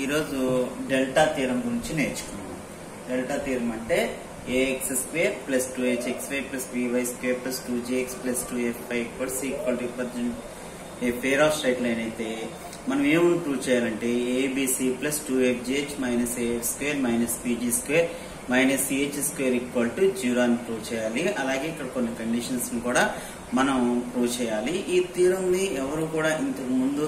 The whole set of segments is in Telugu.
ఈరోజు డెల్టా థీరం గురించి నేర్చుకున్నాం. డెల్టా థీరం అంటే ax² + 2hxy + by² + 2gx + 2fy = c = A pair of straight line అయితే మనం ఏమని ప్రూవ్ చేయాలంటే abc + 2fgh - ax² - bg² - ch² = 0 అని ప్రూవ్ చేయాలి. అలాగే ఇక్కడ కొన్ని కండిషన్స్ కూడా మనం ప్రూవ్ చేయాలి. ఈ థీరం ని ఎవరు కూడా ఇంతకు ముందు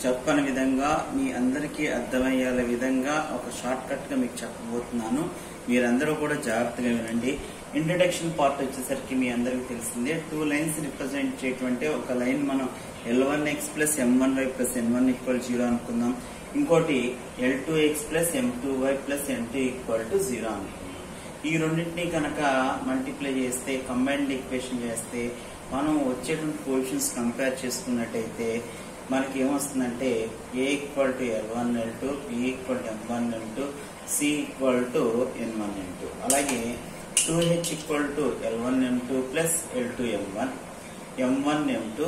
చెప్పని విధంగా మీ అందరికీ అర్థమయ్యేలా విధంగా ఒక షార్ట్ కట్ గా మీకు చెప్పబోతున్నాను. మీరందరూ కూడా జాగ్రత్తగా వినండి. ఇంట్రడక్షన్ పార్ట్ వచ్చేసరికి మీ అందరికీ తెలిసిందే. 2 లైన్స్ రిప్రజెంట్ చేయటువంటి ఒక లైన్ మనం L1x + M1y + N1 = 0 అనుకుందాం. ఇంకోటి L2x + M2y + N2 = 0 అనుకుందాం. ఈ రెండింటినీ కనుక మల్టిప్లై చేస్తే, కంబైన్డ్ ఈక్వేషన్ చేస్తే, మనం వచ్చేటువంటి పొజిషన్స్ కంపేర్ చేసుకున్నట్టయితే మనకి ఏమొస్తుందంటే a = L1 L2, b = M1 L2, c = N1 N2. అలాగే 2h = L1 M2 + L2 M1, M1 M2,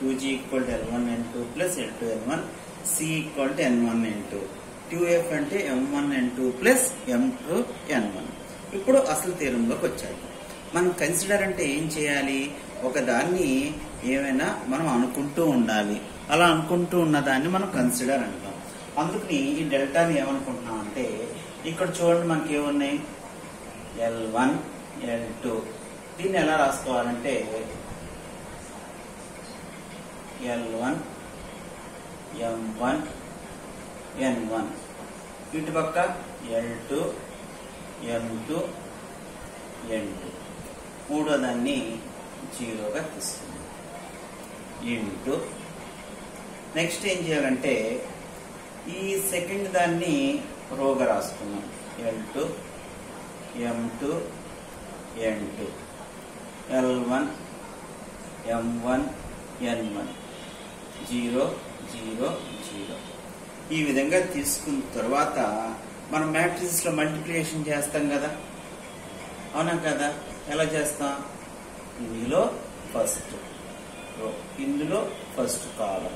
2g = L1 N2 + L2 N1, c = N1 N2. 2f అంటే M1 N2 + M2 N1. ఇప్పుడు అసలు థీరంలోకి వచ్చాయి. మనం కన్సిడర్ అంటే ఏం చేయాలి? ఒక దాన్ని ఏమైనా మనం అనుకుంటూ ఉండాలి. అలా అనుకుంటూ ఉన్న దాన్ని మనం కన్సిడర్ అంటాం. అందుకని ఈ డెల్టాని ఏమనుకుంటున్నాం అంటే ఇక్కడ చూడండి మనకి ఏమున్నాయి L1 L2. దీన్ని ఎలా రాసుకోవాలంటే L1 M1 N1, ఇటు పక్క L2 M2 N2. మూడో దాన్ని 0గా తీసుకుందాం. ఇంటూ నెక్స్ట్ ఏం చేయాలంటే ఈ సెకండ్ దాన్ని రోగా రాసుకున్నాం. L2 M2 N2, L1 M1 N1, 0 0 0. ఈ విధంగా తీసుకున్న తర్వాత మనం మ్యాట్రిక్స్ లో మల్టిప్లికేషన్ చేస్తాం కదా, అవునా కదా? ఎలా చేస్తాం? ఇందులో ఫస్ట్ రో, ఇందులో ఫస్ట్ కాలం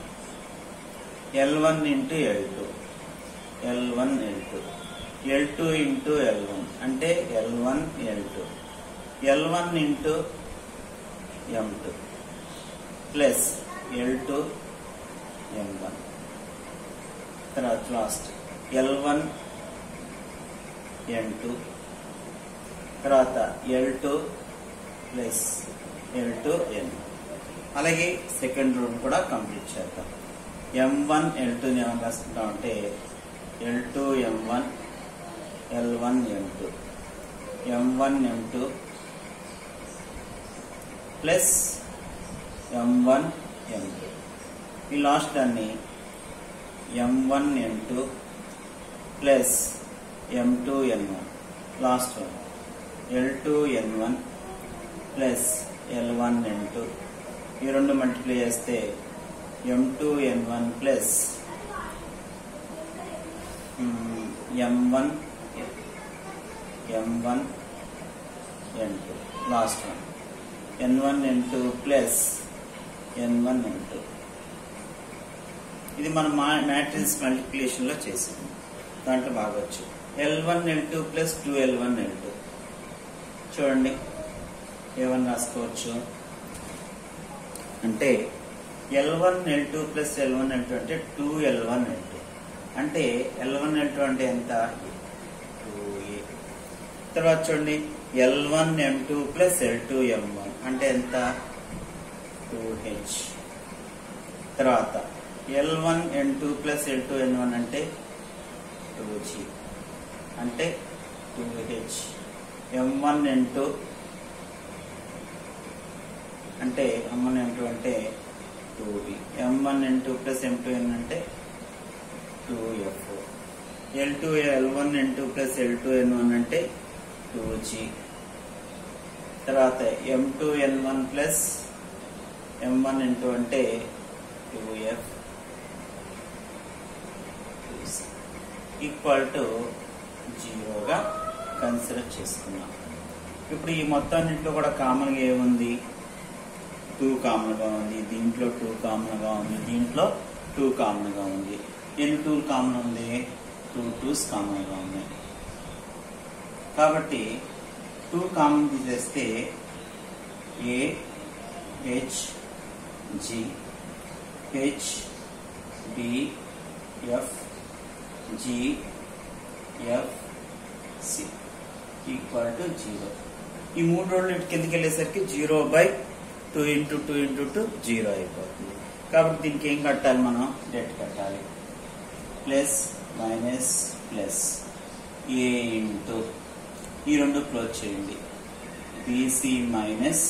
L1 × L2, L1 L2, L2 × L1 అంటే L1 L2, L1 × M2 plus L2 M1. తర్వాత లాస్ట్ L1 N2, తర్వాత L2 ప్లస్ L2 N. అలాగే సెకండ్ రూల్ కూడా కంప్లీట్ చేద్దాం. M1 L2ని ఏమని రాసుకుంటాం అంటే L2 M1, L1 M2, M1 M2 plus M1 M2. ఈ లాస్ట్ దాన్ని M1 M2 plus M2 N1. Last one L2 N1 plus L1 N2. ఈ రెండు మల్టిప్లై చేస్తే M2 N1 plus M1 N2. Last one N1 N2 plus N1 N2. ఇది మనం మ్యాట్రిక్స్ మల్టిప్లికేషన్ లో చేసాము. దాంట్లో బాగొచ్చు. L1 L2 plus 2L1 L2. చూడండి ఏమని రాసుకోవచ్చు అంటే L1 L2 plus L1 L2 అంటే 2L1 L2. అంటే L1 L2 అంటే ఎంత? 2a. తర్వాత చూడండి L1 M2 plus L2 M1 అంటే ఎంత? 2h. తర్వాత L1 N2 plus L2 N1 అంటే 2g అంటే 2h. M1 N2 అంటే M1 N2 అంటే 2b. M1 N2 plus M2 N అంటే 2f. L2 L1 N2 plus L2 N1 అంటే 2g. తర్వాత M2 N1 plus M1 N2 అంటే 2f ఈక్వల్ టు 0గా కన్సిడర్ చేసుకున్నాం. ఇప్పుడు ఈ మొత్తాన్నింటిలో కూడా కామన్ గా ఏముంది? 2 కామన్ గా ఉంది. దీంట్లో 2 కామన్ గా ఉంది. దీంట్లో 2 కామన్ గా ఉంది. ఎన్ని 2 కామన్ ఉంది? 2 2s కామన్ గా ఉన్నాయి. కాబట్టి 2 కామన్ తీసేస్తే A H G H B F G F C equal to 0. ఈ 3 రోడ్లు ఇటు కిందకి వెళ్ళేసరికి 0/2 × 2 × 2 0 అయిపోతుంది. కాబట్టి దీనికి ఏం కట్టాలి? మనం డెట్ కట్టాలి. Plus minus plus A into ఈ రెండు క్లోజ్ చేయండి. BC minus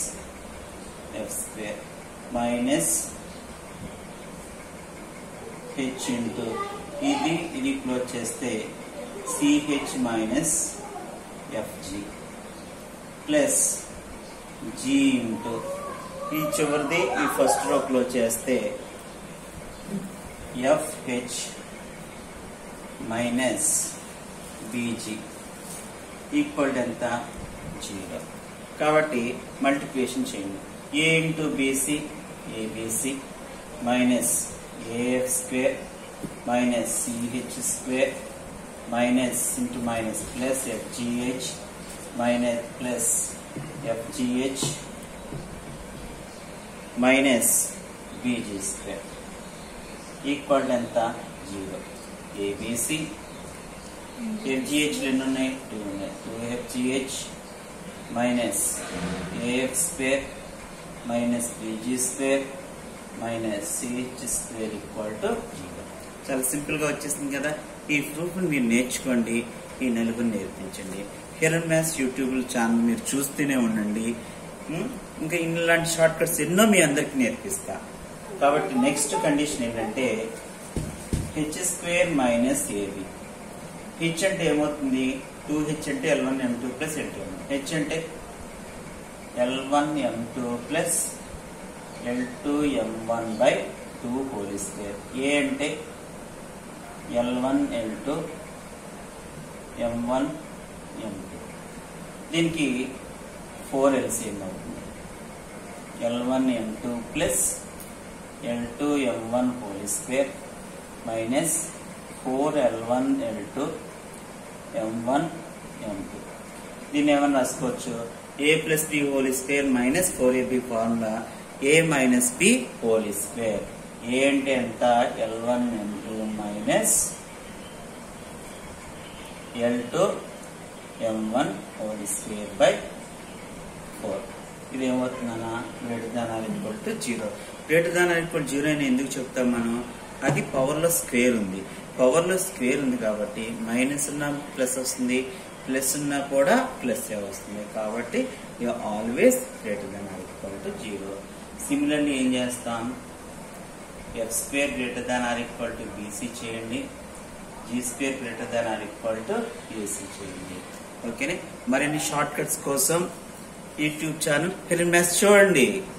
F² minus H into ఇది క్లోజ్ చేస్తే CH minus FG plus G into ఈ చివరిది ఈ ఫస్ట్ రో క్లోజ్ చేస్తే FH మైనస్ BG ఈక్వల్ ఎంత? 0. కాబట్టి మల్టిప్లికేషన్ చేయండి. A into BC ABC minus AF² minus CH² minus into minus plus FGH minus plus FGH minus BG² equal ఎంత? 0. ABC FGH ఎన్ని ఉన్నాయి? 2 ఉన్నాయి. 2FGH minus AF² minus BG² minus CH² equal to 0. చాలా సింపుల్ గా వచ్చేసింది కదా. ఈ ప్రూఫ్ మీరు నేర్చుకోండి, ఈ నలుగురు నేర్పించండి. హిరణ్ మ్యాథ్స్ యూట్యూబ్ ఛానల్ మీరు చూస్తూనే ఉండండి. ఇంకా ఇలాంటి షార్ట్ కట్స్ ఎన్నో మీ అందరికి నేర్పిస్తా. కాబట్టి నెక్స్ట్ కండిషన్ ఏంటంటే H² మైనస్ AB. H అంటే ఏమవుతుంది? 2H అంటే L1 M2 plus L2 H అంటే L1 M2 plus L2 M1/2 whole square. A అంటే L1 L2 M1 M2. దీనికి 4 LCM అవుతుంది. L1 M2 plus L2 M1 whole square minus 4 L1 L2 M1 M2. దీన్ని ఏమన్నా రాసుకోవచ్చు? A plus B whole square minus 4AB formula A minus B whole square. A అంటే ఎంత? L1 M2 minus L2 M1 whole square by 4. ఇది ఏమవుతుందన్నా? Greater than or equal to 0. Greater than or equal 0 అని ఎందుకు చెప్తాం మనం? అది పవర్ లో స్క్వేర్ ఉంది. పవర్ లో స్క్వేర్ ఉంది కాబట్టి మైనస్ ఉన్న ప్లస్ వస్తుంది, ప్లస్ ఉన్నా కూడా ప్లస్ వస్తుంది. కాబట్టి always greater than or equal to 0. Similarly ఏం చేస్తాం? F² greater than or equal to BC చేయండి, G² greater than or equal to AC చేయండి. ఓకేనే. మరిన్ని షార్ట్ కట్స్ కోసం యూట్యూబ్ ఛానల్ హిరణ్ మ్యాథ్స్ చూడండి.